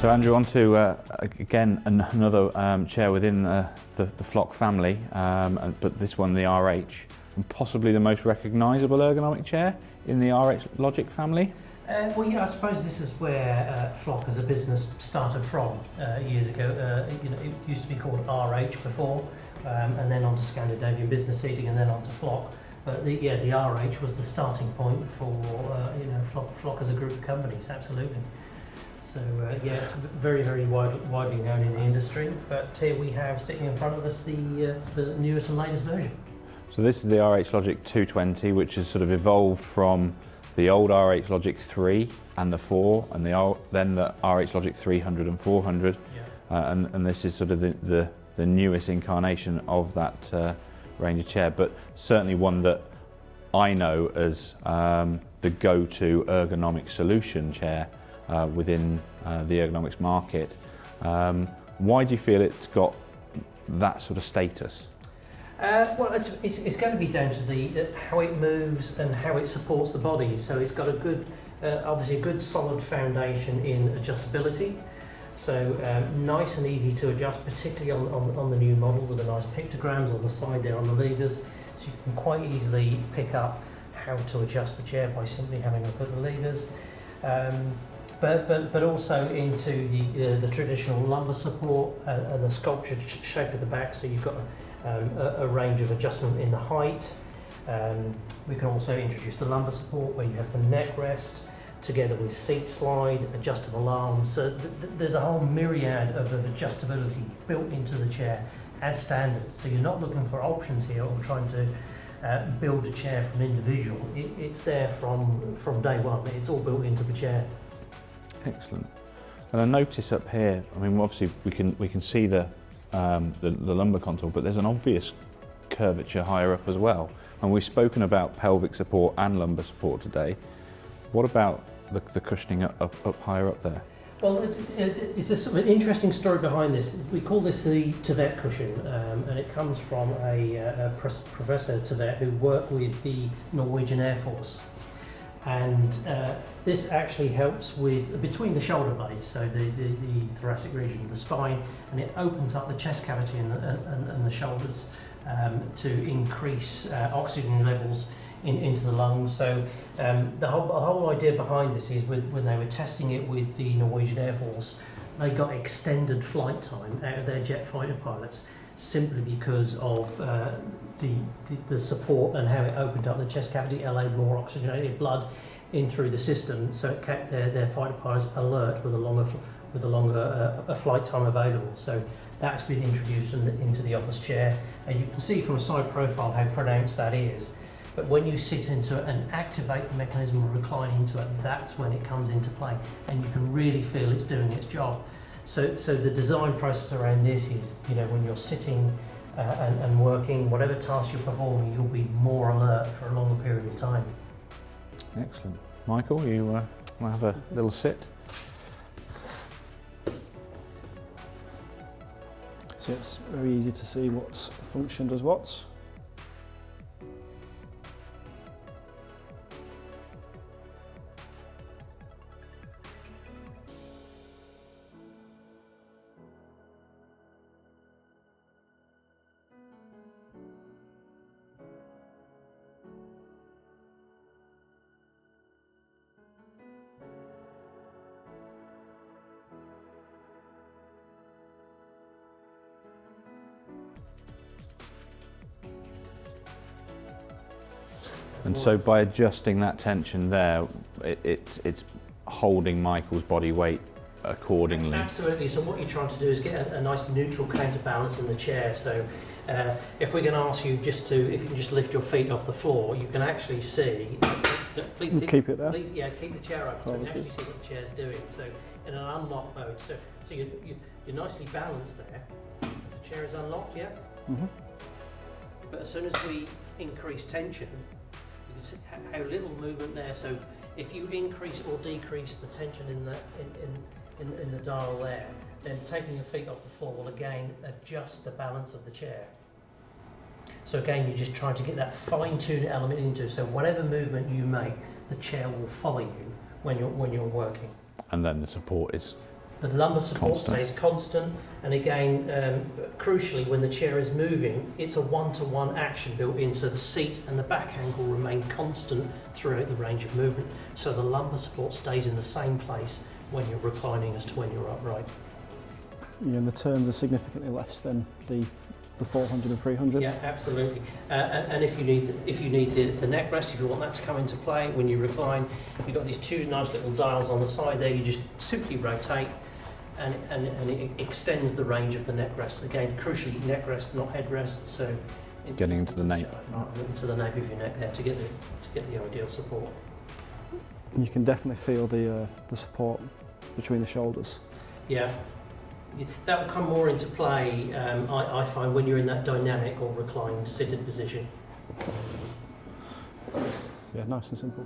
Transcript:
So Andrew, on to again another chair within the Flokk family, but this one the RH, and possibly the most recognisable ergonomic chair in the RH Logic family. Well, yeah, I suppose this is where Flokk as a business started from years ago. It used to be called RH before, and then on to Scandinavian Business Seating, and then on to Flokk. But the RH was the starting point for Flokk as a group of companies, absolutely. So yeah, it's very, very widely known in the industry. But here we have sitting in front of us the newest and latest version. So this is the RH Logic 220, which has sort of evolved from the old RH Logic 3 and the 4, and then the RH Logic 300 and 400, yeah. And this is sort of the newest incarnation of that range of chair, but certainly one that I know as the go-to ergonomic solution chair within the ergonomics market. Why do you feel it's got that sort of status? Well, it's going to be down to how it moves and how it supports the body. So it's got a good, obviously a good solid foundation in adjustability. So nice and easy to adjust, particularly on the new model with the nice pictograms on the side there on the levers. So you can quite easily pick up how to adjust the chair by simply having a look at the levers. But also into the traditional lumbar support and the sculptured shape of the back. So you've got a range of adjustment in the height. We can also introduce the lumbar support where you have the neck rest together with seat slide, adjustable arms. So there's a whole myriad of adjustability built into the chair as standard. So you're not looking for options here or trying to build a chair for an individual. It's there from day one. It's all built into the chair. Excellent. And I notice up here, I mean, obviously we can see the lumbar contour, but there's an obvious curvature higher up as well. And we've spoken about pelvic support and lumbar support today. What about the cushioning up higher up there? Well, it's a sort of an interesting story behind this. We call this the Tivet Cushion, and it comes from a Professor Tivet who worked with the Norwegian Air Force. And this actually helps with between the shoulder blades, so the thoracic region, the spine, and it opens up the chest cavity and the shoulders to increase oxygen levels into the lungs. So the whole idea behind this is when they were testing it with the Norwegian Air Force, they got extended flight time out of their jet fighter pilots simply because of the support and how it opened up the chest cavity, allowed more oxygenated blood in through the system, so it kept their fighter pilots alert with a longer flight time available. So that's been introduced into the office chair, and you can see from a side profile how pronounced that is. But when you sit into it and activate the mechanism and recline into it, that's when it comes into play, and you can really feel it's doing its job. So the design process around this is, when you're sitting and working, whatever task you're performing, you'll be more alert for a longer period of time. Excellent. Michael, you want to have a little sit? So it's very easy to see what function does what. And so by adjusting that tension there, it's holding Michael's body weight accordingly. Absolutely. So what you're trying to do is get a nice neutral counterbalance in the chair. So if we're going to ask you if you can just lift your feet off the floor, you can actually see. Please, keep it there. Please, yeah, keep the chair open so you can actually see what the chair's doing. So in an unlock mode, so you're nicely balanced there. The chair is unlocked, yeah. Mm-hmm. But as soon as we increase tension, you can see how little movement there. So if you increase or decrease the tension in the dial there, then taking the feet off the floor will again adjust the balance of the chair. So again, you're just trying to get that fine-tuned element into, so whatever movement you make, the chair will follow you when you're working. And then the support is The lumbar support Constant. stays constant, and again, crucially, when the chair is moving, it's a one-to-one action built into the seat, and the back angle remain constant throughout the range of movement. So the lumbar support stays in the same place when you're reclining as to when you're upright. Yeah, and the turns are significantly less than the 400 and 300. Yeah, absolutely. And if you need the neck rest, if you want that to come into play when you recline, you've got these two nice little dials on the side there. You just simply rotate, and it extends the range of the neck rest. Again, crucially, neck rest, not head rest. So Getting into the nape. into the nape of your neck there to get the ideal support. And you can definitely feel the support between the shoulders. Yeah. That will come more into play, I find, when you're in that dynamic or reclined seated position. Yeah, nice and simple.